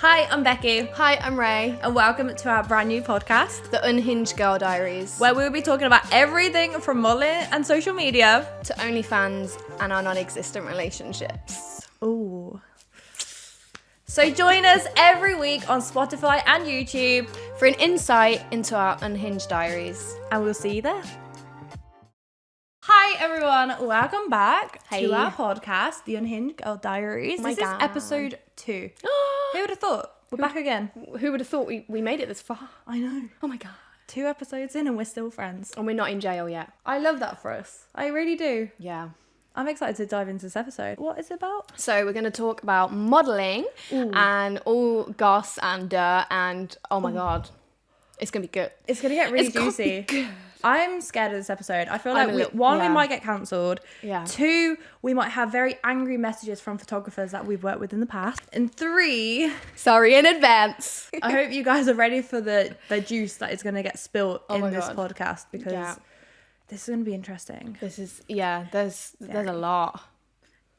Hi, I'm Becky, Hi, I'm Ray, and welcome to our brand new podcast, the Unhinged Girl Diaries, where we'll be talking about everything from modeling and social media to OnlyFans and our non-existent relationships. Ooh. So join us every week on Spotify and YouTube, For an insight into our Unhinged Diaries. and we'll see you there. Hi everyone, welcome back Hey. to our podcast, the Unhinged Girl Diaries. Oh my This God. is episode 2. Who would have thought? We're back again. Who would have thought we made it this far? I know. Oh my God. 2 episodes in and we're still friends. And we're not in jail yet. I love that for us. I really do. Yeah. I'm excited to dive into this episode. What is it about? So we're going to talk about modelling and all goss and dirt and oh my God. It's going to be good. It's going to get really It's gonna juicy. be good. I'm scared of this episode. I feel I'm like, a little- we yeah. might get cancelled. Yeah. 2, we might have very angry messages from photographers that we've worked with in the past. And 3, Sorry in advance. I hope you guys are ready for the juice that is going to get spilt Oh my in this God. podcast because Yeah. this is going to be interesting. This is, there's a lot.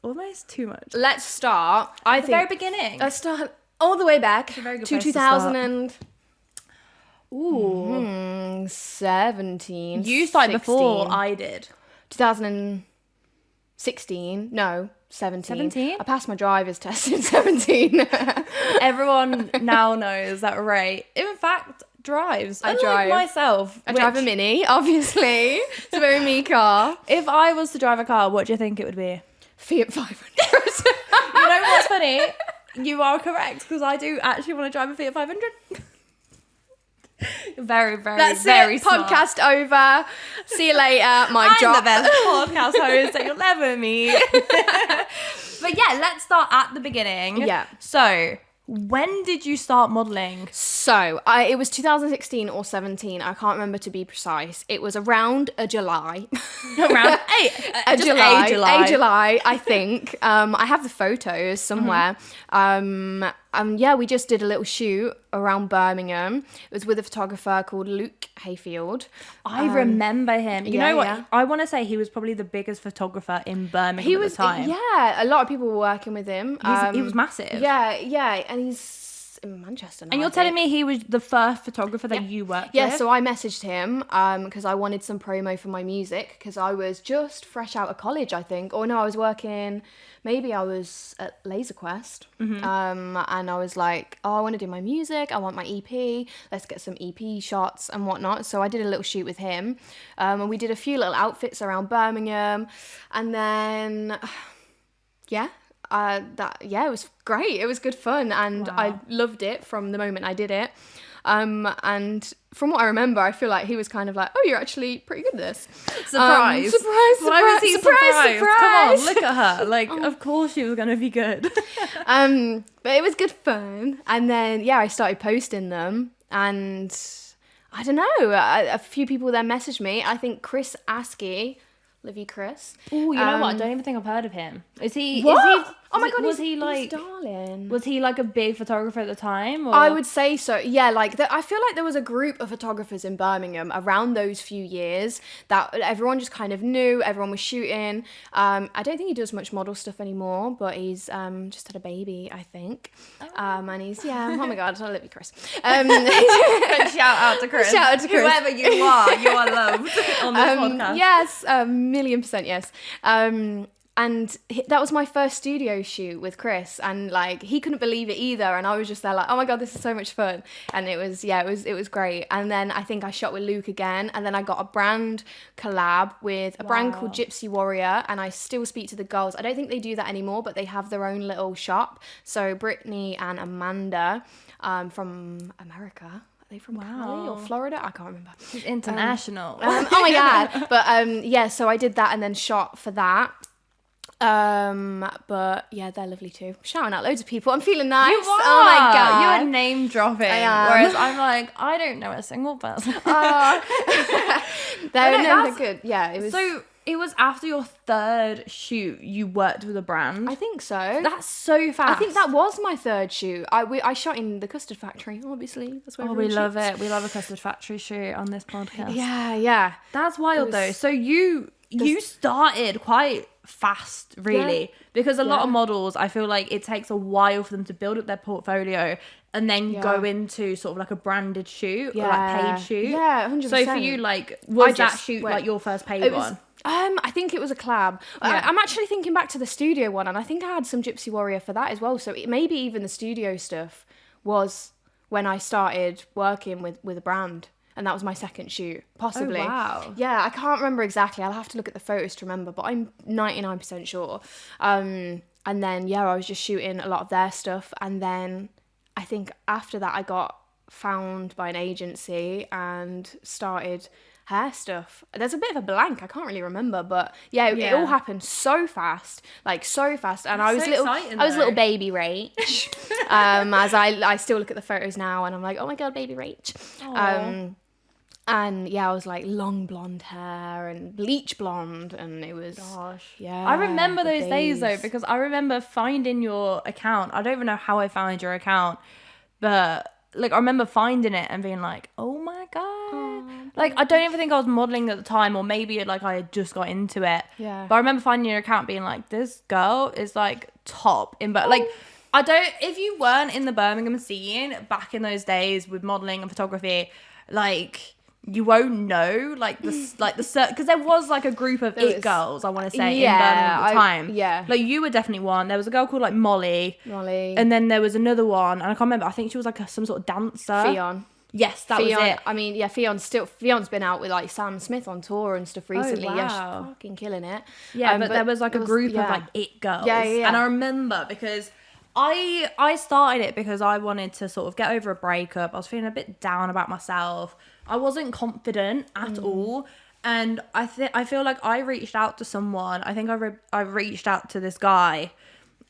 Almost too much. Let's start. I The think very beginning. Let's start all the way back a very good to place to 2000 start. and 17. You started 16. before I did. 2016. No, 17. 17? I passed my driver's test in 17. Everyone now knows that Ray, in fact, drives. I Unlike drive. myself. I drive a which- Mini, obviously. It's a very me car. If I was to drive a car, what do you think it would be? Fiat 500. You know what's funny? You are correct because I do actually want to drive a Fiat 500. Very, very, That's very it. smart. Podcast over. See you later. My I'm job. the best podcast host that you'll ever meet. But yeah, let's start at the beginning. Yeah. So, when did you start modelling? So, it was 2016 or 17. I can't remember to be precise. It was around a July. Around a just July, I think. I have the photos somewhere. Yeah, we just did a little shoot around Birmingham. It was with a photographer called Luke Hayfield. I remember him. You yeah, know what? yeah. I want to say he was probably the biggest photographer in Birmingham He at was, the time. yeah, a lot of people were working with him. He was massive. Yeah, and he's in Manchester now. And you're I telling think. me he was the first photographer that you worked Yeah, with? so I messaged him because I wanted some promo for my music because I was just fresh out of college, I think. Or no, I was working, maybe I was at Laser Quest. And I was like, oh, I want to do my music. I want my EP. Let's get some EP shots and whatnot. So I did a little shoot with him. And we did a few little outfits around Birmingham. And then, it was great. It was good fun. And I loved it from the moment I did it. And from what I remember, I feel like he was kind of like, oh, you're actually pretty good at this. Surprise. Surprise. Why was he surprised? Come on, Surprise. look at her. Like, of course she was going to be good. But it was good fun. And then, I started posting them. And I don't know, a few people then messaged me. I think Chris Askey, love you, Chris. Oh, you know what? I don't even think I've heard of him. Is he? What? Is he? Oh my God, was he's he like? darling. Was he like a big photographer at the time? Or? I would say so. Yeah, like I feel like there was a group of photographers in Birmingham around those few years that everyone just kind of knew. Everyone was shooting. I don't think he does much model stuff anymore, but he's just had a baby, I think. And he's oh my God, I love you, Chris. Shout out to Chris. Shout out to Chris. Whoever you are loved on this podcast. Yes, 1,000,000% yes. And that was my first studio shoot with Chris, and like he couldn't believe it either, and I was just there like, oh my God, this is so much fun. And it was great. And then I think I shot with Luke again, and then I got a brand collab with a brand called Gypsy Warrior, and I still speak to the girls. I don't think they do that anymore, but they have their own little shop. So Brittany and Amanda from America. Are they from Cali or Florida? I can't remember. He's international. Oh my God. But so I did that and then shot for that. But yeah, they're lovely too. Shouting out loads of people. I'm feeling nice. You are. Oh my God. You're name dropping. I am. Whereas I'm like, I don't know a single person. They're good. Yeah, it was. So it was after your third shoot you worked with a brand. I think so. That's so fast. I think that was my third shoot. I shot in the custard factory, obviously. That's where we everyone love shoots. it. We love a custard factory shoot on this podcast. Yeah. That's wild though. So you started quite fast, really, because a lot of models, I feel like it takes a while for them to build up their portfolio and then go into sort of like a branded shoot or like paid shoot. Yeah, 100%. So for you, like, was that shoot like your first paid one? I think it was a collab. I'm actually thinking back to the studio one, and I think I had some Gypsy Warrior for that as well. So maybe even the studio stuff was when I started working with a brand. And that was my second shoot, possibly. Oh, wow. Yeah, I can't remember exactly. I'll have to look at the photos to remember, but I'm 99% sure. And then, I was just shooting a lot of their stuff. And then I think after that, I got found by an agency and started hair stuff. There's a bit of a blank. I can't really remember, but it all happened so fast, like so fast. And I was little baby Rach. As I still look at the photos now and I'm like, oh my God, baby Rach. And I was like long blonde hair and bleach blonde, and it was I remember those days though, because I remember finding your account. I don't even know how I found your account, but like I remember finding it and being like, oh my God. Like I don't even think I was modeling at the time, or maybe like I had just got into it. Yeah. But I remember finding your account being like, this girl is like top in, but like if you weren't in the Birmingham scene back in those days with modeling and photography, like you won't know because there was like a group of girls, I want to say, in Birmingham at the time. Like you were definitely one. There was a girl called like Molly, and then there was another one, and I can't remember. I think she was like some sort of dancer. Fionn. Yes, that was it. I mean, Fion's been out with like Sam Smith on tour and stuff recently. Oh, wow. Yeah, she's fucking killing it. Yeah, but there was like a group of like it girls. Yeah. And I remember because I started it because I wanted to sort of get over a breakup. I was feeling a bit down about myself. I wasn't confident at all. And I feel like I reached out to someone. I think I reached out to this guy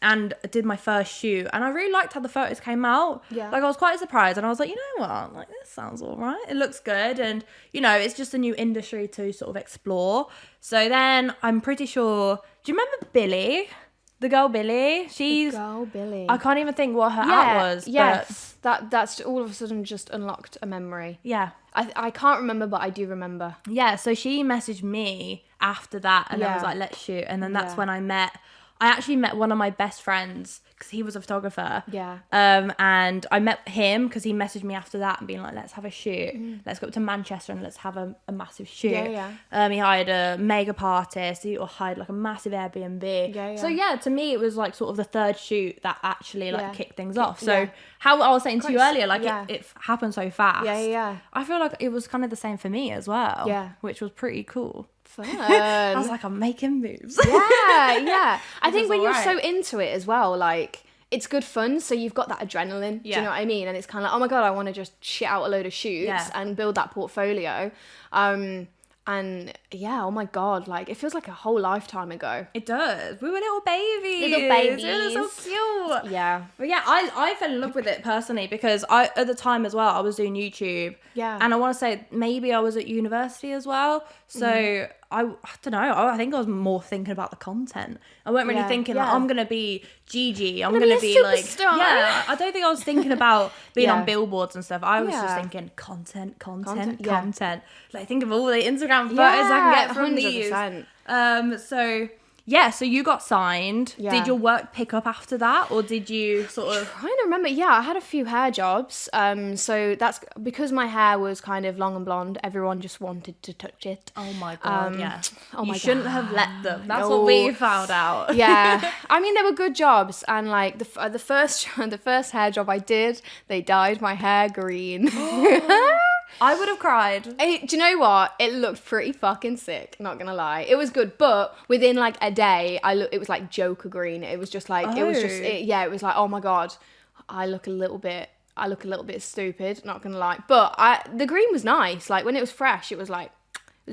and did my first shoot, and I really liked how the photos came out. Like I was quite surprised, and I was like, you know what, like this sounds all right, it looks good, and it's just a new industry to sort of explore. So then I'm pretty sure, do you remember Billy, the girl Billy? I can't even think what her out was. Yes, that's all of a sudden just unlocked a memory. I can't remember, but I do remember. So she messaged me after that, and then was like, let's shoot. And then that's when I actually met one of my best friends because he was a photographer. And I met him because he messaged me after that and being like, let's have a shoot. Let's go up to Manchester and let's have a massive shoot. He hired a makeup artist. He hired like a massive Airbnb. So to me, it was like sort of the third shoot that actually like kicked things off. So how I was saying to you earlier, like it happened so fast. I feel like it was kind of the same for me as well. Which was pretty cool. Fun. I was like, I'm making moves. I think when you're so into it as well, like it's good fun, so you've got that adrenaline. Do you know what I mean? And it's kind of like, oh my God, I want to just shit out a load of shoots and build that portfolio. And oh my God, like it feels like a whole lifetime ago. It does. We were little babies. We were so cute. Yeah. But I fell in love with it personally because at the time as well, I was doing YouTube. And I want to say maybe I was at university as well. So I don't know. I think I was more thinking about the content. I wasn't really thinking like, I'm going to be Gigi. I'm going to be like, I don't think I was thinking about being on billboards and stuff. I was just thinking content. Like think of all the Instagram photos I can get from 100%. These. So you got signed. Did your work pick up after that, or did you sort of... I'm trying to remember. I had a few hair jobs. So that's because my hair was kind of long and blonde. Everyone just wanted to touch it. Oh my God, you shouldn't have let them. That's what we found out. I mean, they were good jobs, and like the first hair job I did, they dyed my hair green. I would have cried. Do you know what? It looked pretty fucking sick, not gonna lie. It was good, but within like a day, it was like Joker green. It was just like, it was like, oh my God, I look a little bit stupid, not gonna lie. But the green was nice. Like when it was fresh, it was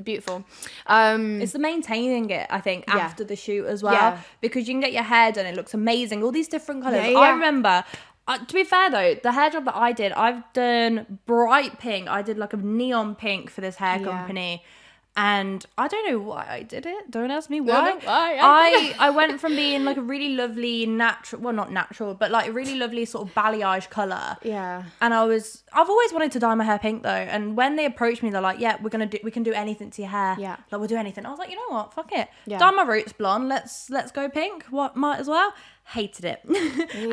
beautiful. It's the maintaining it, I think, after the shoot as well, because you can get your hair done, it looks amazing, all these different colours. I remember... to be fair though, the hair job that I did, I've done bright pink. I did like a neon pink for this hair company. And I don't know why I did it. Don't ask me why. No, why? I went from being like a really lovely natural, well, not natural, but like a really lovely sort of balayage colour. Yeah. And I've always wanted to dye my hair pink though. And when they approached me, they're like, yeah, we can do anything to your hair. Yeah. Like we'll do anything. I was like, you know what? Fuck it. Yeah. Dye my roots blonde. Let's go pink. What, might as well. Hated it.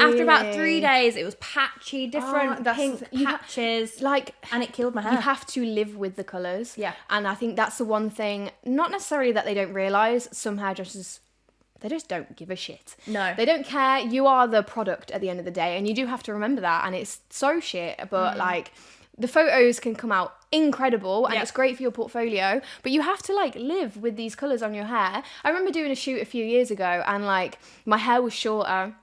After about 3 days, it was patchy, different pink patches. And it killed my hair. You have to live with the colours. Yeah. And I think that's the one thing, not necessarily that they don't realise, some hairdressers, they just don't give a shit. No. They don't care. You are the product at the end of the day, and you do have to remember that, and it's so shit, but like, the photos can come out incredible and it's great for your portfolio, but you have to like live with these colours on your hair. I remember doing a shoot a few years ago and like my hair was shorter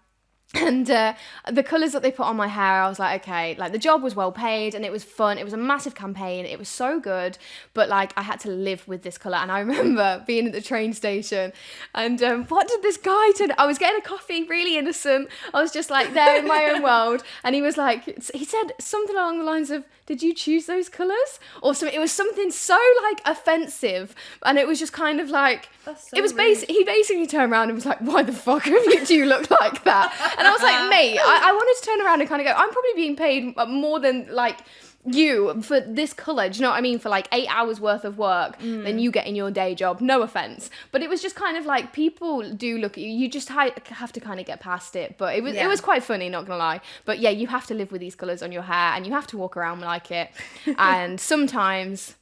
and the colours that they put on my hair, I was like, okay, like the job was well paid and it was fun. It was a massive campaign. It was so good, but like I had to live with this colour. And I remember being at the train station and what did this guy do? I was getting a coffee, really innocent. I was just like there in my own world. And he was like, he said something along the lines of, did you choose those colours? Or something. It was something so like offensive. And it was just kind of like, so it was he basically turned around and was like, why the fuck do you look like that? And I was like, mate, I wanted to turn around and kind of go, I'm probably being paid more than like you for this colour, do you know what I mean? For like 8 hours worth of work than you get in your day job, no offence. But it was just kind of like, people do look at you, you just have to kind of get past it. But it was quite funny, not gonna lie. But yeah, you have to live with these colours on your hair and you have to walk around like it. And sometimes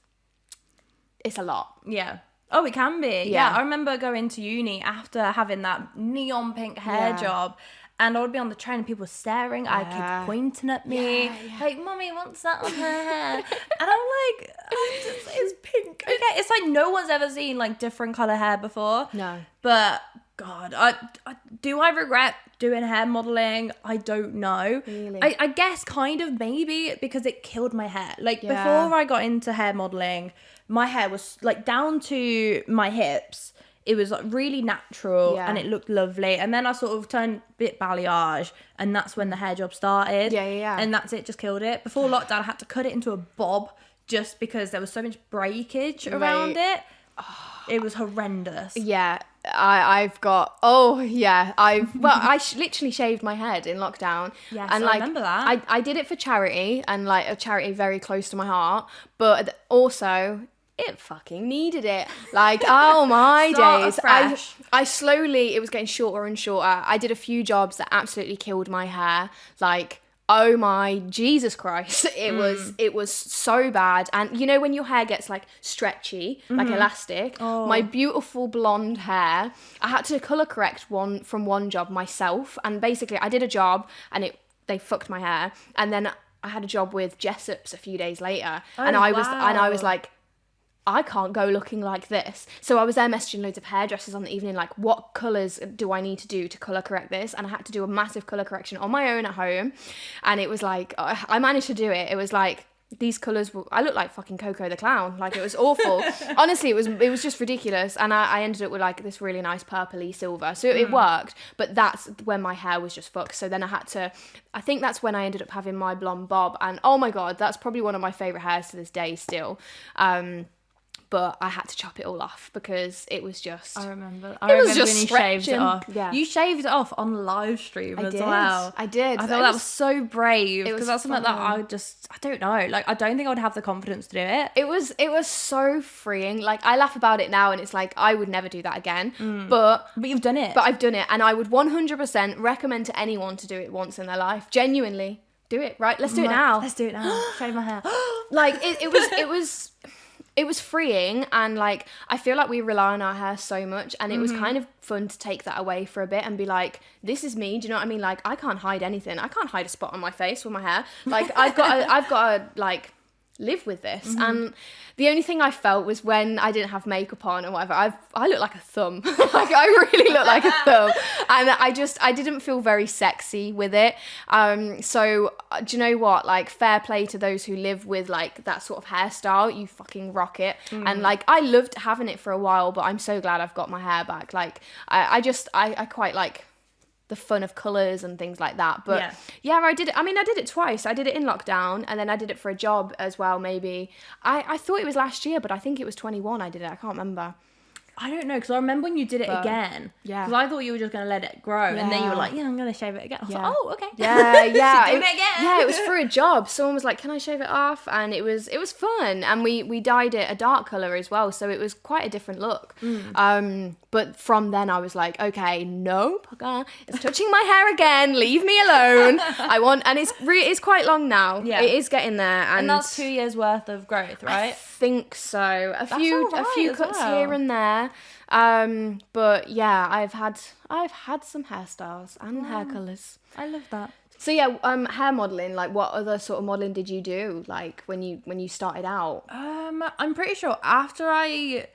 it's a lot. Yeah. Oh, it can be. Yeah. I remember going to uni after having that neon pink hair job. And I would be on the train and people were staring. I had kids pointing at me. Like, Mummy, what's that on her hair? And I'm like, it's pink. Okay. It's like no one's ever seen like different colour hair before. No. But God, do I regret doing hair modelling? I don't know. Really? I guess kind of maybe because it killed my hair. Like before I got into hair modelling, my hair was like down to my hips. It was like really natural and it looked lovely. And then I sort of turned a bit balayage and that's when the hair job started. Yeah. And that's it, just killed it. Before lockdown, I had to cut it into a bob just because there was so much breakage around it. It was horrendous. Yeah, I literally shaved my head in lockdown. Yes, and I remember that. I did it for charity and like a charity very close to my heart, but also it fucking needed it. Like, oh my days. I slowly, it was getting shorter and shorter. I did a few jobs that absolutely killed my hair. Like, oh my Jesus Christ. It was so bad. And you know when your hair gets like stretchy, like elastic, my beautiful blonde hair, I had to colour correct from one job myself. And basically I did a job and they fucked my hair. And then I had a job with Jessup's a few days later. And I was like, I can't go looking like this. So I was there messaging loads of hairdressers on the evening, like, what colours do I need to do to colour correct this? And I had to do a massive colour correction on my own at home. And it was like, I managed to do it. It was like, these colours, I looked like fucking Coco the Clown. Like, it was awful. Honestly, it was just ridiculous. And I ended up with like this really nice purpley silver. So it worked. But that's when my hair was just fucked. So then I think that's when I ended up having my blonde bob. And oh my God, that's probably one of my favourite hairs to this day still. But I had to chop it all off because it was just... I remember when you shaved it off. Yeah. You shaved it off on live stream as well. I did. I thought that was so brave because that's something that fun. I don't know. Like, I don't think I would have the confidence to do it. It was so freeing. Like, I laugh about it now and it's like, I would never do that again. But you've done it. But I've done it. And I would 100% recommend to anyone to do it once in their life. Genuinely. Do it, right? Let's do it now. Let's do it now. Shave my hair. Like, it was freeing, and like I feel like we rely on our hair so much, and it was kind of fun to take that away for a bit and be like, this is me. Do you know what I mean? Like, I can't hide anything. I can't hide a spot on my face with my hair. Like, I've got to like live with this. And the only thing I felt was when I didn't have makeup on or whatever, I look like a thumb. Like, I really look like a thumb, and I didn't feel very sexy with it. So do you know what, like, fair play to those who live with like that sort of hairstyle. You fucking rock it. And like, I loved having it for a while, but I'm so glad I've got my hair back. Like, I quite like the fun of colours and things like that. But Yeah. I did it twice. I did it in lockdown, and then I did it for a job as well, maybe. I thought it was last year, but I think it was 21 I did it. I can't remember. I don't know, because I remember when you did it again. Yeah. Because I thought you were just going to let it grow. And then you were Yeah. like, I'm going to shave it again. I was Yeah. like, oh, okay. Yeah, yeah. She's doing it again. Yeah, it was for a job. Someone was like, can I shave it off? And it was fun. And we dyed it a dark colour as well. So it was quite a different look. But from then I was like, okay, nope. It's touching my hair again. Leave me alone. And it's quite long now. Yeah. It is getting there. And that's 2 years worth of growth, right? I think so. A few alright as cuts well. here and there. But yeah, I've had some hairstyles and hair colours. I love that. So yeah, hair modelling, like what other sort of modelling did you do, like when you started out? I'm pretty sure after I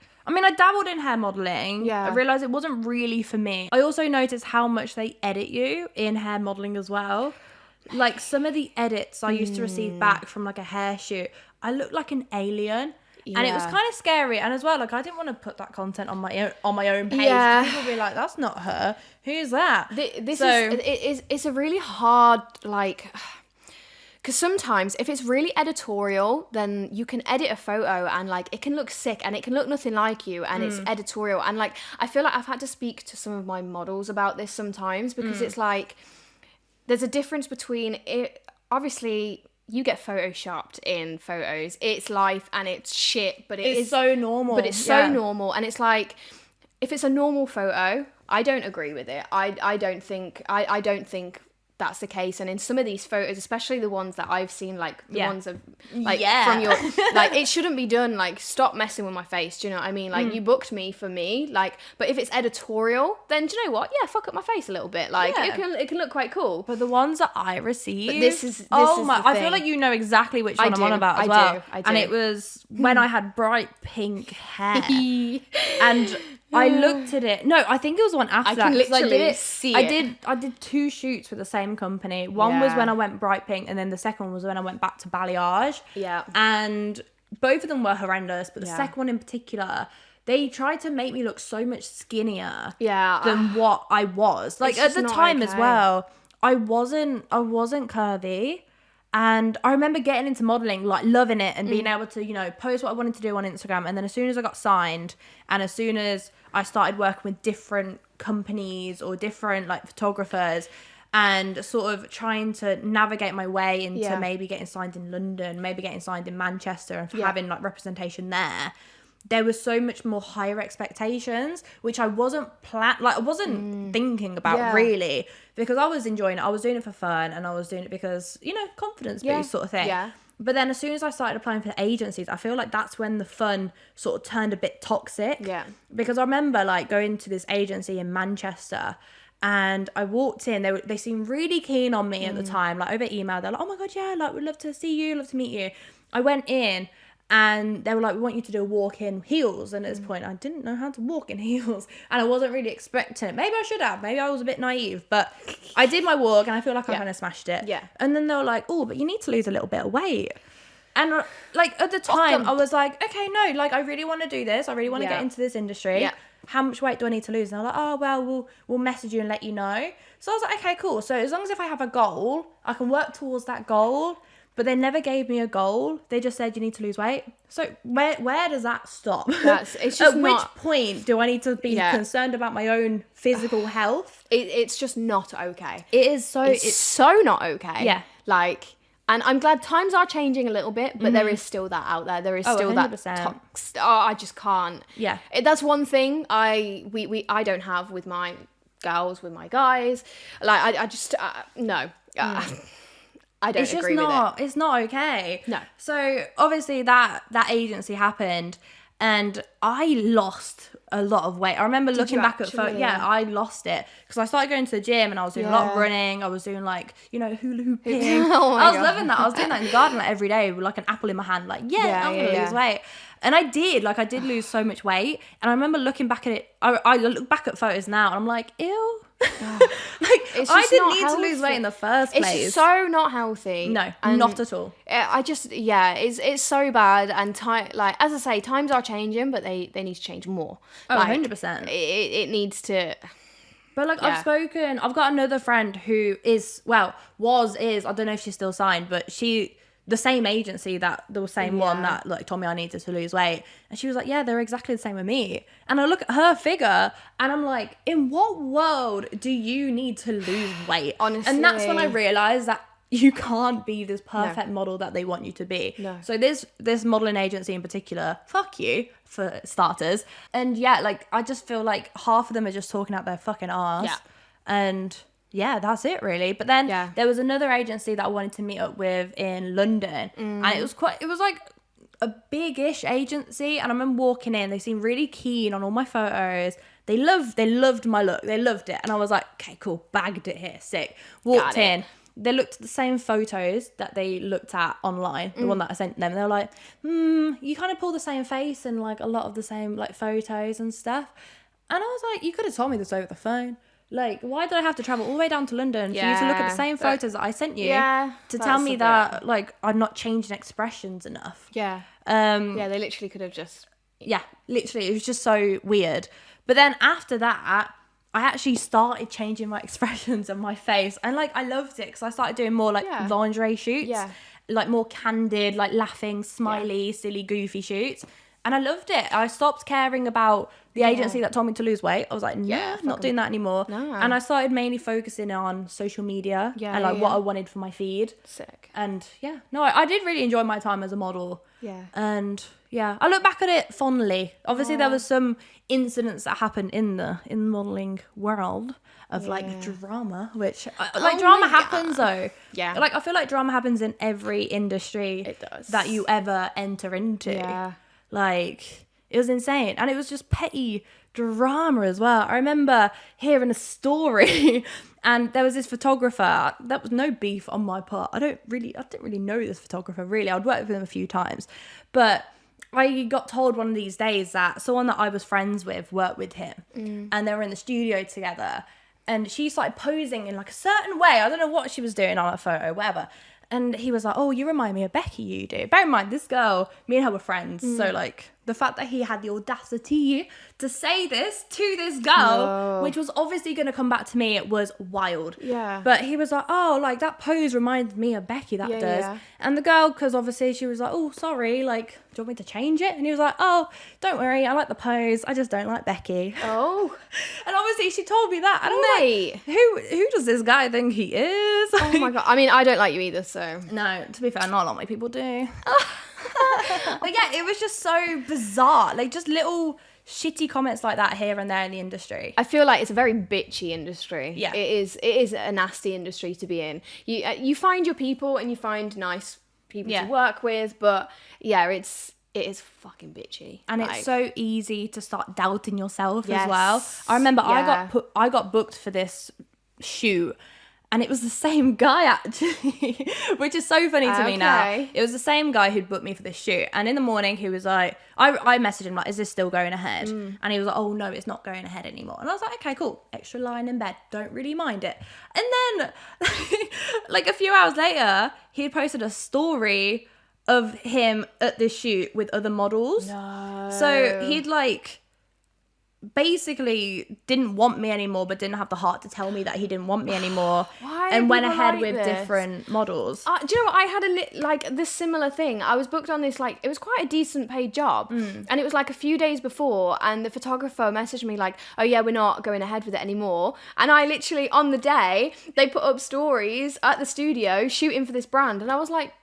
dabbled in hair modelling. Yeah. I realised it wasn't really for me. I also noticed how much they edit you in hair modelling as well. Like some of the edits I used to receive back from like a hair shoot, I looked like an alien. And it was Yeah. kind of scary, and as well, like I didn't want to put that content on my own page. Yeah. People would be like, "That's not her. Who's that?" It's a really hard, like, because sometimes if it's really editorial, then you can edit a photo and like it can look sick and it can look nothing like you, and it's editorial. And like I feel like I've had to speak to some of my models about this sometimes, because it's like there's a difference between it. Obviously, you get photoshopped in photos. It's life and it's shit, but It's so normal. But it's so normal, and it's like if it's a normal photo, I don't agree with it. I don't think that's the case. And in some of these photos, especially the ones that I've seen, like the ones of like from your like, it shouldn't be done. Like, stop messing with my face. Do you know what I mean? Like, you booked me for me. Like, but if it's editorial, then do you know what? Yeah, fuck up my face a little bit. Like, it can look quite cool. But the ones that I received, This is I feel like you know exactly which one I'm on about as well. I do. And it was when I had bright pink hair, and I looked at it. No, I think it was the one after that. can 'cause literally I did see I it. did 2 shoots with the same company. One was Yeah. when I went bright pink, and then the second one was when I went back to balayage. Yeah. And both of them were horrendous, but the Yeah. second one in particular, they tried to make me look so much skinnier Yeah. than what I was. Like It's at just the not time as okay. well, I wasn't curvy. And I remember getting into modelling, like loving it and being able to, you know, post what I wanted to do on Instagram. And then as soon as I got signed and as soon as I started working with different companies or different like photographers and sort of trying to navigate my way into maybe getting signed in London, maybe getting signed in Manchester and having like representation there was so much more higher expectations, which I wasn't thinking about really, because I was enjoying it. I was doing it for fun, and I was doing it because, you know, confidence boost sort of thing. Yeah. But then as soon as I started applying for agencies, I feel like that's when the fun sort of turned a bit toxic. Yeah. Because I remember like going to this agency in Manchester, and I walked in, they seemed really keen on me at the time, like over email. They're like, oh my God, yeah, like we'd love to see you, love to meet you. I went in, and they were like, we want you to do a walk in heels. And at this point, I didn't know how to walk in heels. And I wasn't really expecting it. Maybe I should have. Maybe I was a bit naive. But I did my walk, and I feel like I kind of smashed it. Yeah. And then they were like, oh, but you need to lose a little bit of weight. And like at the time, I was like, okay, no, like I really want to do this. I really want to get into this industry. Yeah. How much weight do I need to lose? And they're like, oh, well, we'll message you and let you know. So I was like, okay, cool. So as long as if I have a goal, I can work towards that goal. But they never gave me a goal. They just said you need to lose weight. So where does that stop? It's just At which point do I need to be concerned about my own physical health? It's just not okay. It's so not okay. Yeah. Like, and I'm glad times are changing a little bit, but there is still that out there. There is still 100%. that I just can't. Yeah. That's one thing I don't have with my girls, with my guys. Like, I just, no. I don't agree with it. It's not okay. No. So obviously that agency happened, and I lost a lot of weight. I remember looking back at photos. Yeah, I lost it because I started going to the gym, and I was doing a lot of running. I was doing like, you know, hula hooping. I was loving that. I was doing that in the garden like every day with like an apple in my hand. Like, I'm gonna lose weight. And I did lose so much weight. And I remember looking back at it. I look back at photos now, and I'm like, ew. I didn't need to lose weight in the first place. It's so not healthy. No, not at all. It's so bad. And like as I say, times are changing, but they need to change more. Oh, like, 100%. It needs to. But like I've got another friend who is, I don't know if she's still signed, but the same agency the same one that like told me I needed to lose weight. And she was like, yeah, they're exactly the same with me. And I look at her figure and I'm like, in what world do you need to lose weight? Honestly. And that's when I realized that you can't be this perfect model that they want you to be. No. So this modeling agency in particular, fuck you for starters. And yeah, like I just feel like half of them are just talking out their fucking arse. Yeah. And yeah, that's it really. But then there was another agency that I wanted to meet up with in London. And it was like a big-ish agency. And I remember walking in, they seemed really keen on all my photos. They loved my look. They loved it. And I was like, okay, cool, bagged it here, sick. Walked in. They looked at the same photos that they looked at online, the one that I sent them. They were like, you kind of pull the same face and like a lot of the same like photos and stuff. And I was like, you could have told me this over the phone. Like, why did I have to travel all the way down to London for you to look at the same photos that I sent you to tell me that like I'm not changing expressions enough? Yeah. They literally could have just... Yeah, literally. It was just so weird. But then after that, I actually started changing my expressions on my face. And, like, I loved it because I started doing more, like, lingerie shoots. Yeah. Like, more candid, like, laughing, smiley, silly, goofy shoots. And I loved it. I stopped caring about the agency that told me to lose weight. I was like, not doing that anymore. No. And I started mainly focusing on social media and, like, what I wanted for my feed. Sick. And, I did really enjoy my time as a model. Yeah. And, I look back at it fondly. Obviously, there was some incidents that happened in the modelling world of like drama, which like drama happens though. Yeah. Like I feel like drama happens in every industry it does. That you ever enter into. Yeah. Like it was insane. And it was just petty drama as well. I remember hearing a story and there was this photographer. There was no beef on my part. I didn't really know this photographer really. I'd worked with him a few times. But I got told one of these days that someone that I was friends with worked with him and they were in the studio together and she started posing in like a certain way. I don't know what she was doing on a photo, whatever. And he was like, oh, you remind me of Becky, you do. Bear in mind, this girl, me and her were friends. So like the fact that he had the audacity to say this to this girl, which was obviously going to come back to me, it was wild. Yeah. But he was like, oh, like that pose reminds me of Becky, that does. Yeah. And the girl, because obviously she was like, oh, sorry, like, do you want me to change it? And he was like, oh, don't worry, I like the pose, I just don't like Becky. Oh. And obviously she told me that. And I'm like, who does this guy think he is? Oh my God. I mean, I don't like you either, so. No, to be fair, not a lot of people do. But yeah, it was just so bizarre. Like just little shitty comments like that here and there in the industry. I feel like it's a very bitchy industry. Yeah. It is a nasty industry to be in. You find your people and you find nice people to work with, but yeah, it is fucking bitchy. And like, it's so easy to start doubting yourself as well. I remember I got booked for this shoot. And it was the same guy, actually, which is so funny to me now. It was the same guy who'd booked me for this shoot. And in the morning, he was like, I messaged him, like, is this still going ahead? And he was like, oh, no, it's not going ahead anymore. And I was like, okay, cool. Extra line in bed. Don't really mind it. And then, like, a few hours later, he had posted a story of him at this shoot with other models. No. So he'd, like... basically didn't want me anymore but didn't have the heart to tell me that he didn't want me anymore. And went ahead with different models. Do you know what, I had this similar thing. I was booked on this, like, it was quite a decent paid job and it was like a few days before and the photographer messaged me like, oh yeah, we're not going ahead with it anymore. And I literally, on the day, they put up stories at the studio shooting for this brand and I was like,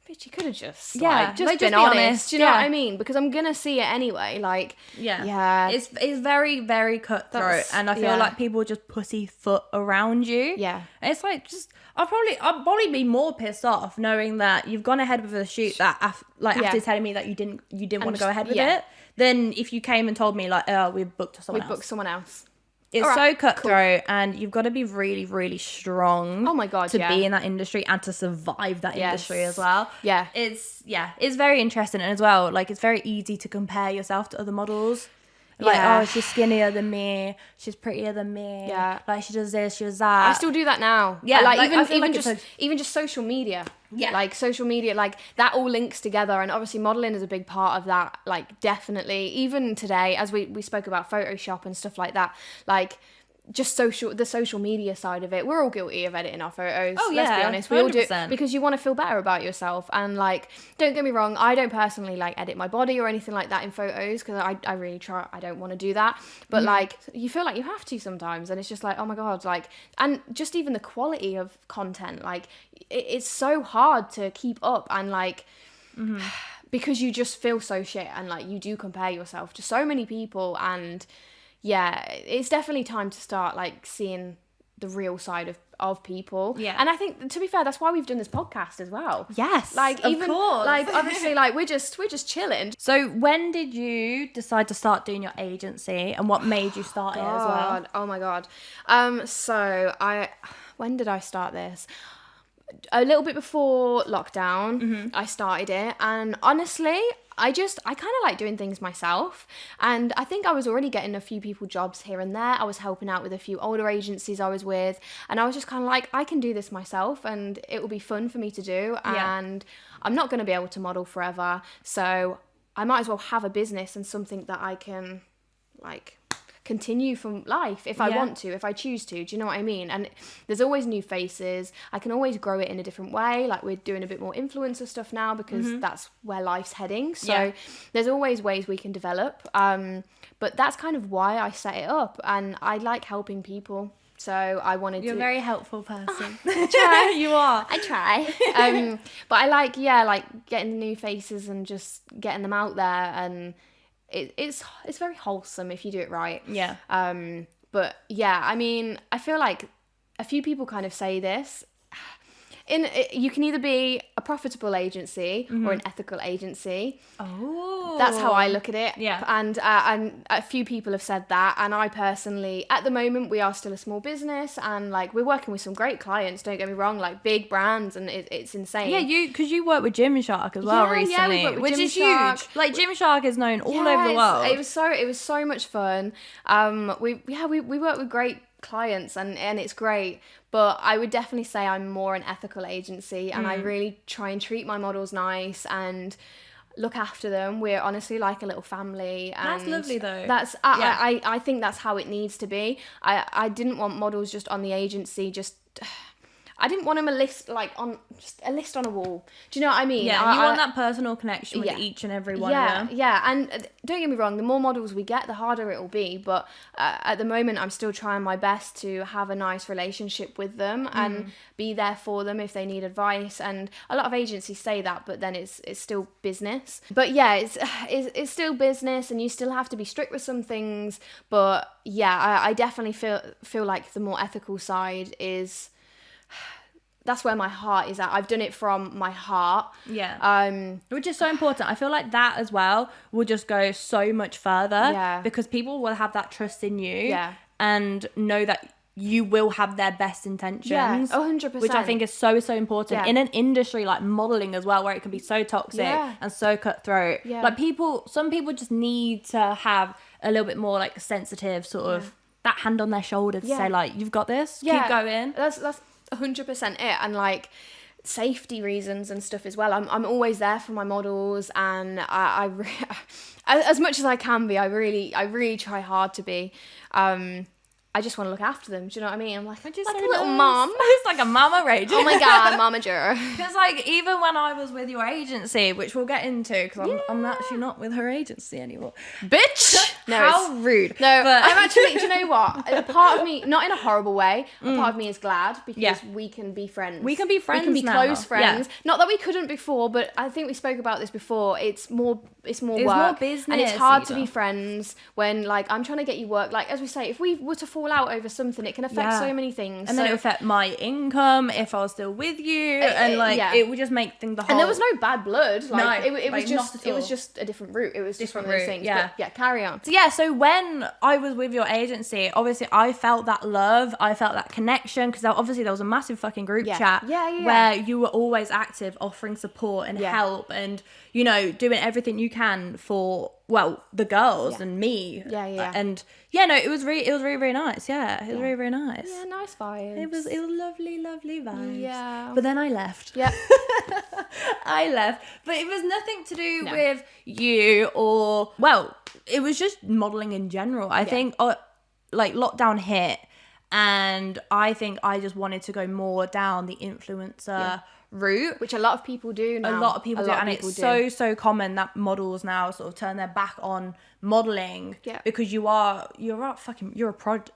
bitch, you could have just been honest. Do you know what I mean? Because I'm gonna see it anyway. Like, it's very, very cutthroat, and I feel like people just pussyfoot around you. Yeah, and it's like I'll probably be more pissed off knowing that you've gone ahead with a shoot that after telling me that you didn't want to go ahead with it, than if you came and told me like, oh, we booked someone else. It's so cutthroat, and you've got to be really, really strong. Oh my God, to be in that industry and to survive that industry as well. Yeah, it's very interesting, and as well, like it's very easy to compare yourself to other models. Like, oh, she's skinnier than me, she's prettier than me. Yeah, like she does this, she does that. I still do that now. Yeah, even just social media. Yeah, like social media, like that all links together, and obviously modeling is a big part of that. Like definitely, even today, as we spoke about Photoshop and stuff like that, like just the social media side of it. We're all guilty of editing our photos. Oh, let's be yeah, honest. We all do it 100%. because you want to feel better about yourself. And like, don't get me wrong, I don't personally like edit my body or anything like that in photos because I really try. I don't want to do that. But like, you feel like you have to sometimes, and it's just like, oh my god, like, and just even the quality of content, like, it's so hard to keep up, and like. Because you just feel so shit, and like you do compare yourself to so many people, and yeah, it's definitely time to start like seeing the real side of people. Yeah. And I think, to be fair, that's why we've done this podcast as well. Yes, Like, of even course. like, obviously, like we're just chilling. So when did you decide to start doing your agency, and what made you start it as well? God, oh my god. When did I start this? A little bit before lockdown, I started it, and honestly, I kind of like doing things myself, and I think I was already getting a few people jobs here and there. I was helping out with a few older agencies I was with, and I was just kind of like, I can do this myself, and it will be fun for me to do, and I'm not going to be able to model forever, so I might as well have a business and something that I can like continue from life if I want to, if I choose to. Do you know what I mean? And there's always new faces. I can always grow it in a different way. Like, we're doing a bit more influencer stuff now because that's where life's heading. So there's always ways we can develop. But that's kind of why I set it up, and I like helping people. So I wanted You're to. a very helpful person. I try. You are. I try. But I like getting new faces and just getting them out there, and it's very wholesome if you do it right. Yeah. But yeah, I mean, I feel like a few people kind of say this. You can either be a profitable agency or an ethical agency. Oh. That's how I look at it. Yeah. And a few people have said that. And I personally, at the moment, we are still a small business, and like, we're working with some great clients. Don't get me wrong, like big brands, and it's insane. Yeah, because you worked with Gymshark as well recently, yeah, we worked with which is Gymshark. huge. Like, Gymshark is known all over the world. It was so much fun. We work with great clients, and it's great, but I would definitely say I'm more an ethical agency, and I really try and treat my models nice and look after them. We're honestly like a little family, and That's lovely though. I think that's how it needs to be. I didn't want models just on the agency, I didn't want them a list on a wall. Do you know what I mean? Yeah, you want that personal connection with each and every one of them. Yeah, and don't get me wrong, the more models we get, the harder it will be. But at the moment, I'm still trying my best to have a nice relationship with them and be there for them if they need advice. And a lot of agencies say that, but then it's still business. But yeah, it's still business, and you still have to be strict with some things. But yeah, I definitely feel like the more ethical side is. That's where my heart is at. I've done it from my heart. Yeah. Which is so important. I feel like that as well will just go so much further. Yeah. Because people will have that trust in you. Yeah. And know that you will have their best intentions. Yeah, 100%. Which I think is so important. Yeah. In an industry like modelling as well, where it can be so toxic and so cutthroat. Yeah. Like, some people just need to have a little bit more like sensitive sort of that hand on their shoulder to say like, you've got this, keep going. That's 100% it. And like, safety reasons and stuff as well, I'm always there for my models, and I as much as I can be, I really try hard to be. I just want to look after them. Do you know what I mean? I'm like a little mom. It's like a mama rage. Oh my god, mama jura. Because like, even when I was with your agency, which we'll get into, because I'm actually not with her agency anymore, bitch. No, how rude. No, but I'm actually. Do you know what? A part of me, not in a horrible way, a part of me is glad because we can be friends. We can be friends. We can be now. close friends. Yeah. Not that we couldn't before, but I think we spoke about this before. It's more work, more business, and it's hard to be friends when like I'm trying to get you work. Like, as we say, if we were to fall out over something, it can affect so many things, and then it would affect my income if I was still with you, and like it would just make things the whole. And there was no bad blood. Like, no, it was just a different route. It was just one of those things. Yeah, but yeah. Carry on. So when I was with your agency, obviously I felt that love, I felt that connection, because obviously there was a massive fucking group chat where you were always active, offering support and help, and you know, doing everything you can for the girls and me. And it was really nice. It was really nice. Yeah, nice vibes. It was lovely vibes. Yeah. But then I left. Yeah. I left. But it was nothing to do with you or it was just modelling in general. I think like lockdown hit And I think I just wanted to go more down the influencer route. Which a lot of people do now. A lot of people do, and it's so common that models now sort of turn their back on modeling because you're a product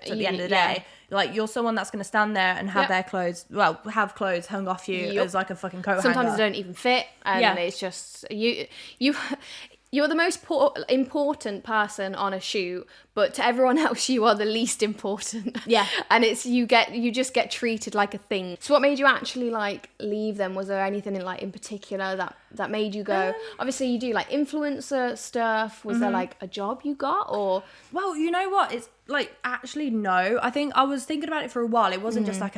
at the end of the day. Like, you're someone that's going to stand there and have have clothes hung off you as like a fucking coat Sometimes hanger. they don't even fit, and it's just you're the most important person on a shoot, but to everyone else you are the least important. Yeah. And you just get treated like a thing. So what made you actually like leave them? Was there anything in particular that made you go, obviously you do like influencer stuff, was there like a job you got, or? Well, you know what, it's like, actually no. I think I was thinking about it for a while. It wasn't just like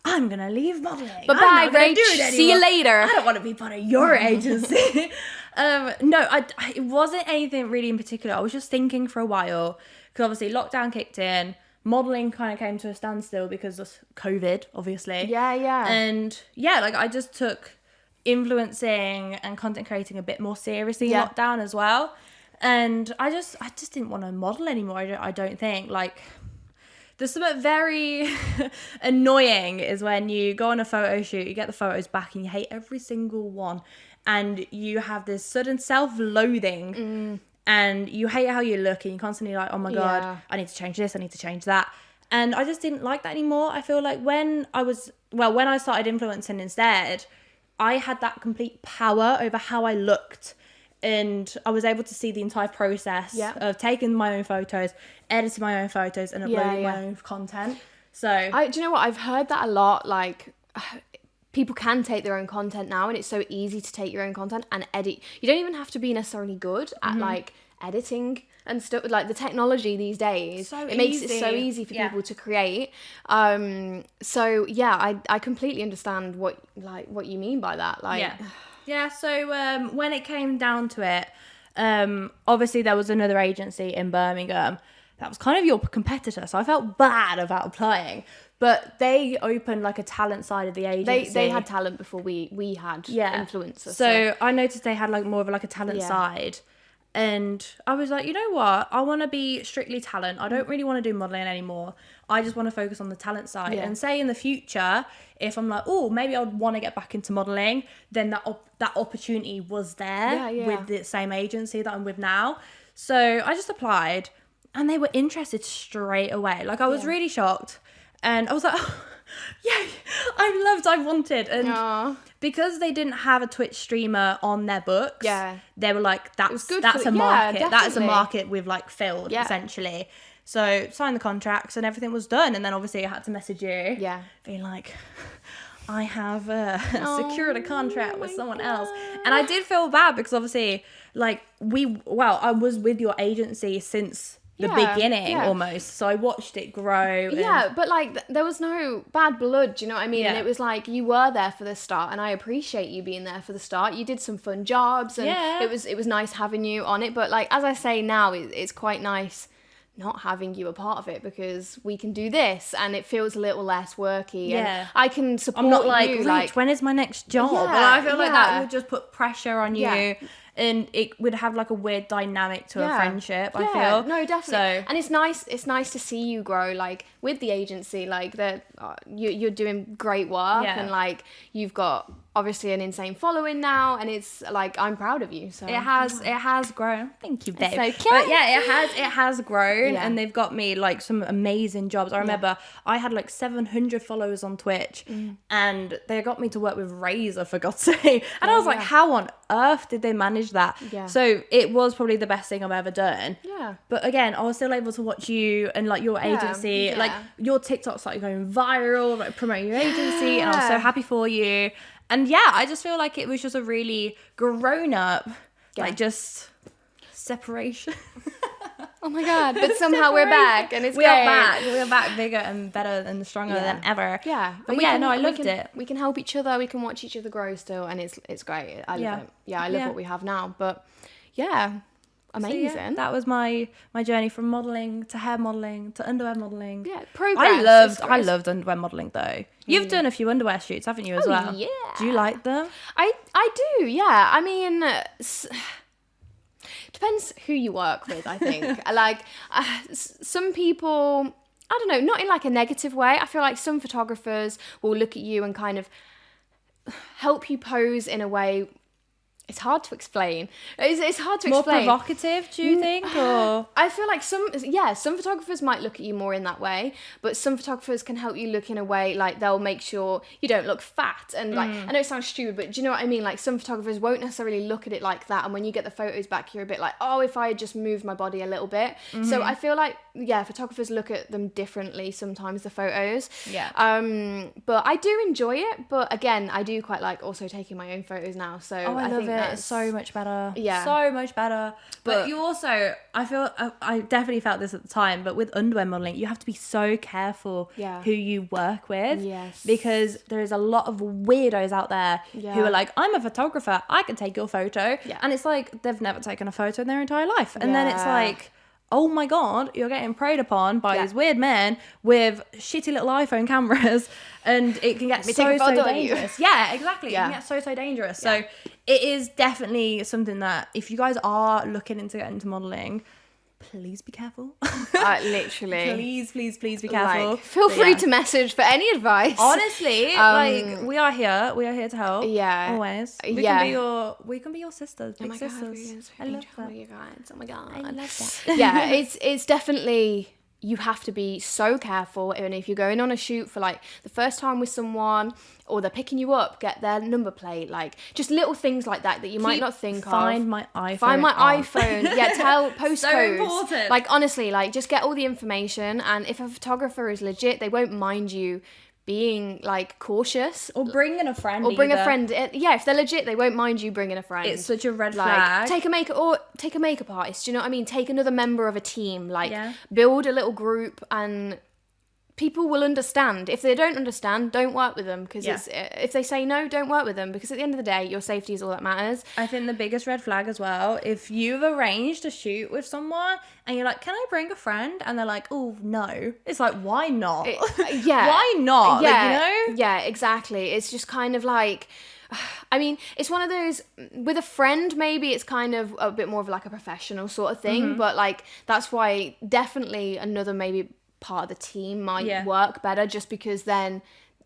I'm gonna leave modeling, but bye Rach, see you later, I don't want to be part of your agency. No, it wasn't anything really in particular. I was just thinking for a while, because obviously lockdown kicked in, modeling kind of came to a standstill because of COVID, obviously. And like, I just took influencing and content creating a bit more seriously in lockdown as well. And I just didn't want to model anymore. I don't think, like, there's something very annoying is when you go on a photo shoot, you get the photos back and you hate every single one, and you have this sudden self-loathing and you hate how you look, and you're constantly like, oh my God, I need to change this, I need to change that. And I just didn't like that anymore. I feel like when I started influencing instead, I had that complete power over how I looked. And I was able to see the entire process of taking my own photos, editing my own photos, and uploading my own content. So do you know what? I've heard that a lot. Like, people can take their own content now, and it's so easy to take your own content and edit. You don't even have to be necessarily good at like editing and stuff. Like, the technology these days, it makes it so easy for people to create. So I completely understand what you mean by that. Like, so when it came down to it, obviously there was another agency in Birmingham that was kind of your competitor, so I felt bad about applying, but they opened like a talent side of the agency. They had talent before we had influencers. So I noticed they had like more of like a talent side, and I was like, you know what, I want to be strictly talent. I don't really want to do modeling anymore. I just want to focus on the talent side. And say in the future, if I'm like, oh, maybe I'd want to get back into modeling, then that opportunity was there with the same agency that I'm with now. So I just applied, and they were interested straight away. Like, I was really shocked, and I was like, oh, I wanted. And because they didn't have a Twitch streamer on their books, they were like, that's a market. That is a market we've like filled essentially. So signed the contracts and everything was done. And then obviously I had to message you. Being like, I have secured a contract with someone else. And I did feel bad because obviously, like, I was with your agency since the beginning almost. So I watched it grow. But like, there was no bad blood, do you know what I mean? And it was like, you were there for the start, and I appreciate you being there for the start. You did some fun jobs, and it was nice having you on it. But like, as I say now, it's quite nice not having you a part of it, because we can do this and it feels a little less worky, and I can support you. I'm not like, when is my next job? And I feel like that would just put pressure on you, and it would have like a weird dynamic to a friendship, I feel. No, definitely. So, and it's nice to see you grow, like, with the agency. Like, that you're doing great work, and like, you've got obviously an insane following now, and it's like, I'm proud of you. So it has grown. Thank you, babe. It's okay. But it has grown, and they've got me like some amazing jobs. I remember I had like 700 followers on Twitch, and they got me to work with Razor, for God's sake. And I was like, how on earth did they manage that? So it was probably the best thing I've ever done. But again, I was still able to watch you and like your agency, like your TikTok started going viral, like promoting your agency, and I was so happy for you. And I just feel like it was just a really grown up, like, just separation. Oh my God. But somehow we're back, and we are back. We're back bigger and better and stronger than ever. But I loved it. We can help each other. We can watch each other grow still, and it's great. I love it. I love what we have now. But amazing. So, that was my journey from modelling to hair modelling to underwear modelling. Progress. I loved underwear modelling though. You've done a few underwear shoots, haven't you, as well? Yeah. Do you like them? I do, yeah. I mean, depends who you work with, I think. Like, some people I don't know, not in like a negative way. I feel like some photographers will look at you and kind of help you pose in a way. It's hard to explain. It's hard to explain. More provocative, do you think? Or I feel like some photographers might look at you more in that way, but some photographers can help you look in a way like they'll make sure you don't look fat. And like, I know it sounds stupid, but do you know what I mean? Like some photographers won't necessarily look at it like that. And when you get the photos back, you're a bit like, oh, if I had just moved my body a little bit. So I feel like, photographers look at them differently sometimes, the photos. Yeah. But I do enjoy it. But again, I do quite like also taking my own photos now. So I love think it. It's so much better. Yeah. So much better. But you also, I definitely felt this at the time, but with underwear modelling, you have to be so careful who you work with. Yes. Because there is a lot of weirdos out there who are like, I'm a photographer, I can take your photo. Yeah. And it's like, they've never taken a photo in their entire life. And then it's like, oh my God, you're getting preyed upon by these weird men with shitty little iPhone cameras, and it can get so dangerous. Yeah, exactly. Yeah. It can get so dangerous. So it is definitely something that if you guys are looking into getting into modelling, please be careful. Literally. please be careful. Like, feel free to message for any advice. Honestly, like we are here to help. Yeah. Always. We can be your sisters, big sisters. I love that. You guys. Oh my God. I love that. Yeah, it's definitely, you have to be so careful. And if you're going on a shoot for like the first time with someone, or they're picking you up, get their number plate, like just little things like that you might not think Find of. my iPhone. Find my iPhone. Yeah, tell postcodes. So important. Like honestly, like just get all the information. And if a photographer is legit, they won't mind you being like cautious, or bringing a friend, bring a friend. If they're legit, they won't mind you bringing a friend. It's such a red like, flag. take a makeup artist. Do you know what I mean? Take another member of a team. Like build a little group, and people will understand. If they don't understand, don't work with them, because if they say no, don't work with them, because at the end of the day, your safety is all that matters. I think the biggest red flag as well, if you've arranged a shoot with someone and you're like, can I bring a friend? And they're like, oh no. It's like, why not? Why not? Yeah. Like, you know? Yeah, exactly. It's just kind of like, I mean, it's one of those, with a friend, maybe it's kind of a bit more of like a professional sort of thing, but like, that's why definitely another maybe part of the team might work better, just because then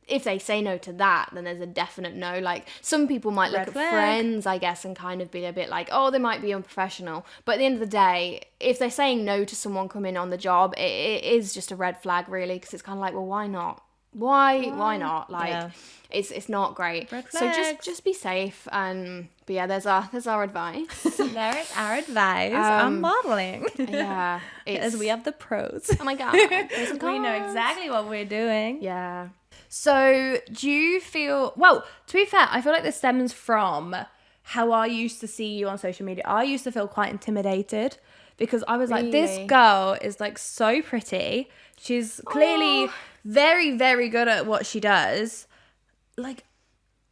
if they say no to that, then there's a definite no. Like some people might look at friends, I guess, and kind of be a bit like, oh, they might be unprofessional. But at the end of the day, if they're saying no to someone coming on the job, it is just a red flag, really, because it's kind of like, well, why not? Why not? Like it's not great. So just be safe. And but yeah, there's our advice. There is our advice on modeling. Yeah, as we have the pros. Oh my God, we know exactly what we're doing. Yeah. So do you feel, well, to be fair, I feel like this stems from how I used to see you on social media. I used to feel quite intimidated, because I was like, this girl is like so pretty. She's clearly very, very good at what she does. Like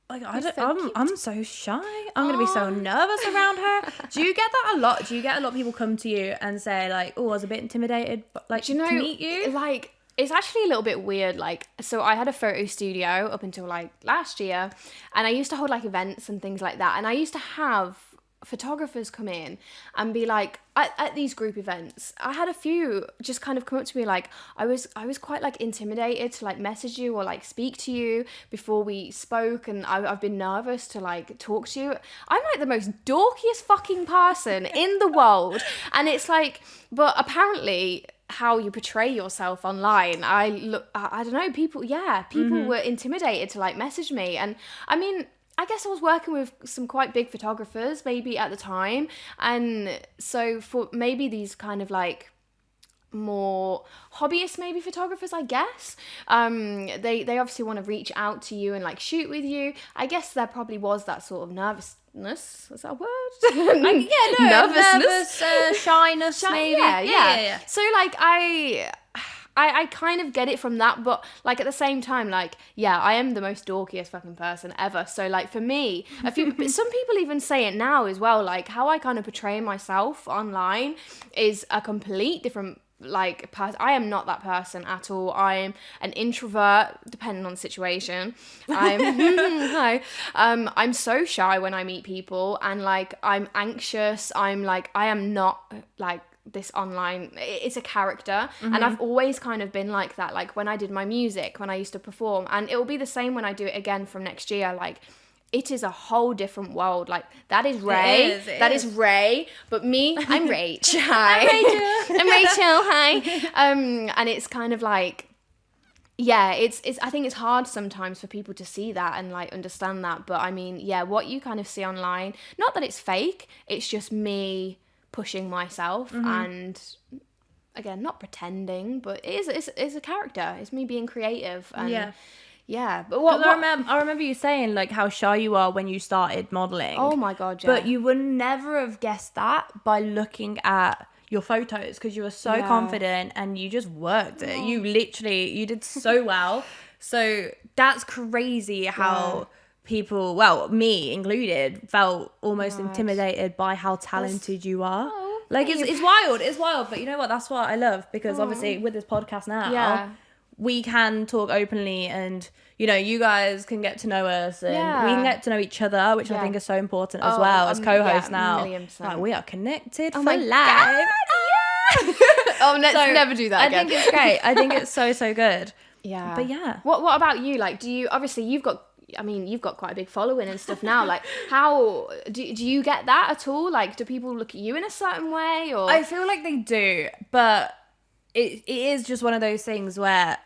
I'm so shy. I'm gonna be so nervous around her. Do you get that a lot? Do you get a lot of people come to you and say like, oh, I was a bit intimidated, but like, to meet you? Like, it's actually a little bit weird. Like, so I had a photo studio up until like last year, and I used to hold like events and things like that, and I used to have photographers come in and be like, at these group events, I had a few just kind of come up to me like, I was quite like intimidated to like message you or like speak to you before we spoke, and I've been nervous to like talk to you. I'm like the most dorkiest fucking person in the world, and it's like, but apparently how you portray yourself online, I don't know, people were intimidated to like message me. And I mean, I guess I was working with some quite big photographers maybe at the time, and so for maybe these kind of like more hobbyist maybe photographers, I guess, they obviously want to reach out to you and like shoot with you. I guess there probably was that sort of nervousness. Is that a word? Nervous, shyness, maybe. Yeah. So like I kind of get it from that, but like at the same time, like, yeah, I am the most dorkiest fucking person ever. So like for me, some people even say it now as well, like how I kind of portray myself online is a complete different like person. I am not that person at all. I'm an introvert, depending on the situation. I'm so shy when I meet people, and like I'm anxious. I'm like, I am not like this online, it's a character. And I've always kind of been like that. Like when I did my music, when I used to perform, and it will be the same when I do it again from next year. Like, it is a whole different world. Like, that is Ray. That is Ray. But me, I'm Rach. Hi. I'm Rachel. Hi. And it's kind of like, yeah, it's I think it's hard sometimes for people to see that and like understand that. But I mean, yeah, what you kind of see online, not that it's fake, it's just me pushing myself and again, not pretending, but it's a character. It's me being creative and yeah, but what I remember you saying like how shy you are when you started modeling. Oh my god, yeah. But you would never have guessed that by looking at your photos, because you were so confident and you just worked it. You did so well. So that's crazy how people, well, me included, felt almost intimidated by how talented you are. Like it's wild. But you know what? That's what I love, because obviously with this podcast now, we can talk openly, and you know, you guys can get to know us, and we can get to know each other, which I think is so important as well as co-hosts now. Like, we are connected for life. Let's never do that again. I think it's great. I think it's so good. Yeah. But yeah. What about you? Like, do you, obviously you've got quite a big following and stuff now. Like, how do you get that at all? Like, do people look at you in a certain way, or? I feel like they do, but it is just one of those things where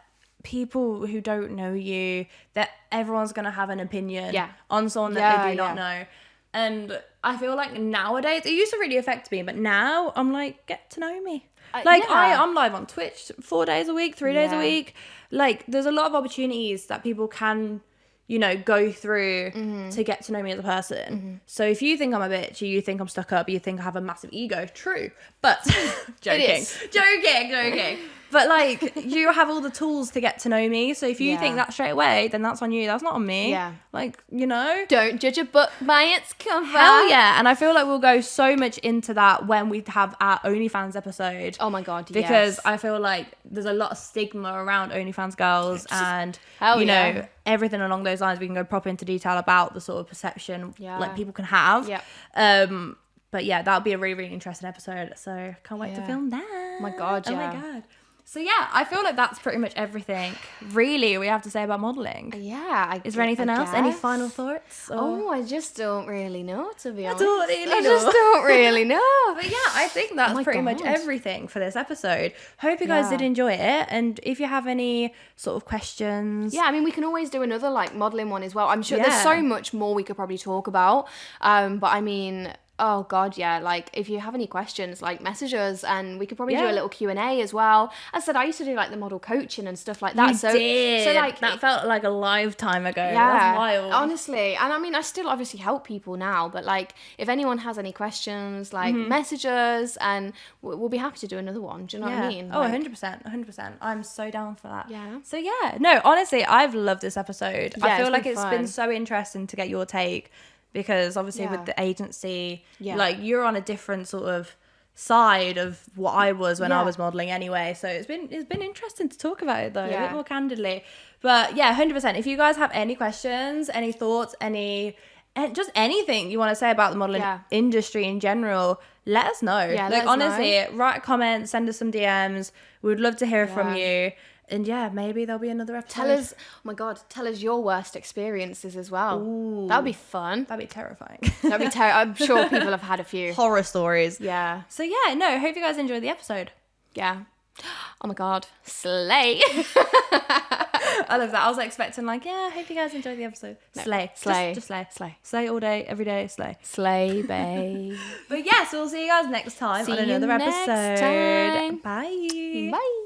people who don't know you, that everyone's gonna have an opinion on someone that they do not know. And I feel like nowadays, it used to really affect me, but now I'm like, get to know me. I'm live on Twitch 4 days a week, 3 days a week. Like, there's a lot of opportunities that people can, you know, go through to get to know me as a person. So if you think I'm a bitch, or you think I'm stuck up, you think I have a massive ego, true. But joking. But like, you have all the tools to get to know me. So if you think that straight away, then that's on you. That's not on me. Yeah. Like, you know. Don't judge a book by its cover. Hell yeah. And I feel like we'll go so much into that when we have our OnlyFans episode. Oh my God, because I feel like there's a lot of stigma around OnlyFans girls, and you know, everything along those lines. We can go proper into detail about the sort of perception like people can have. But yeah, that'll be a really, really interesting episode. So can't wait to film that. Oh my God, Oh my God. So yeah, I feel like that's pretty much everything really we have to say about modelling. Yeah. Is there anything else? Any final thoughts? Or? I just don't really know, to be honest. I just don't really know. But yeah, I think that's pretty much everything for this episode. Hope you guys did enjoy it. And if you have any sort of questions. Yeah, I mean, we can always do another like modelling one as well. I'm sure there's so much more we could probably talk about. But I mean... Oh God, yeah. Like, if you have any questions, like, message us, and we could probably do a little Q&A as well. As I said, I used to do like the model coaching and stuff like that. You did. So like that felt like a lifetime ago. Yeah, that's wild. Honestly, and I mean, I still obviously help people now, but like, if anyone has any questions, like, message us, and we'll be happy to do another one. Do you know what I mean? Oh, 100%. I'm so down for that. Yeah. So yeah, no, honestly, I've loved this episode. I feel like it's been so interesting to get your take. Because obviously with the agency, like, you're on a different sort of side of what I was when I was modelling anyway. So it's been interesting to talk about it though, a bit more candidly. But yeah, 100%. If you guys have any questions, any thoughts, just anything you want to say about the modelling industry in general, let us know. Yeah, like, honestly, write a comment, send us some DMs. We would love to hear from you. And yeah, maybe there'll be another episode. Tell us your worst experiences as well. Ooh, that'd be fun. That'd be terrifying. I'm sure people have had a few horror stories. Yeah. So yeah, no, hope you guys enjoyed the episode. Yeah. Oh my God, slay. I love that. I was expecting like, yeah, hope you guys enjoyed the episode. No, slay. Just slay. Slay all day, every day, slay. Slay, babe. But yeah, so we'll see you guys next time on another episode. Time. Bye. Bye.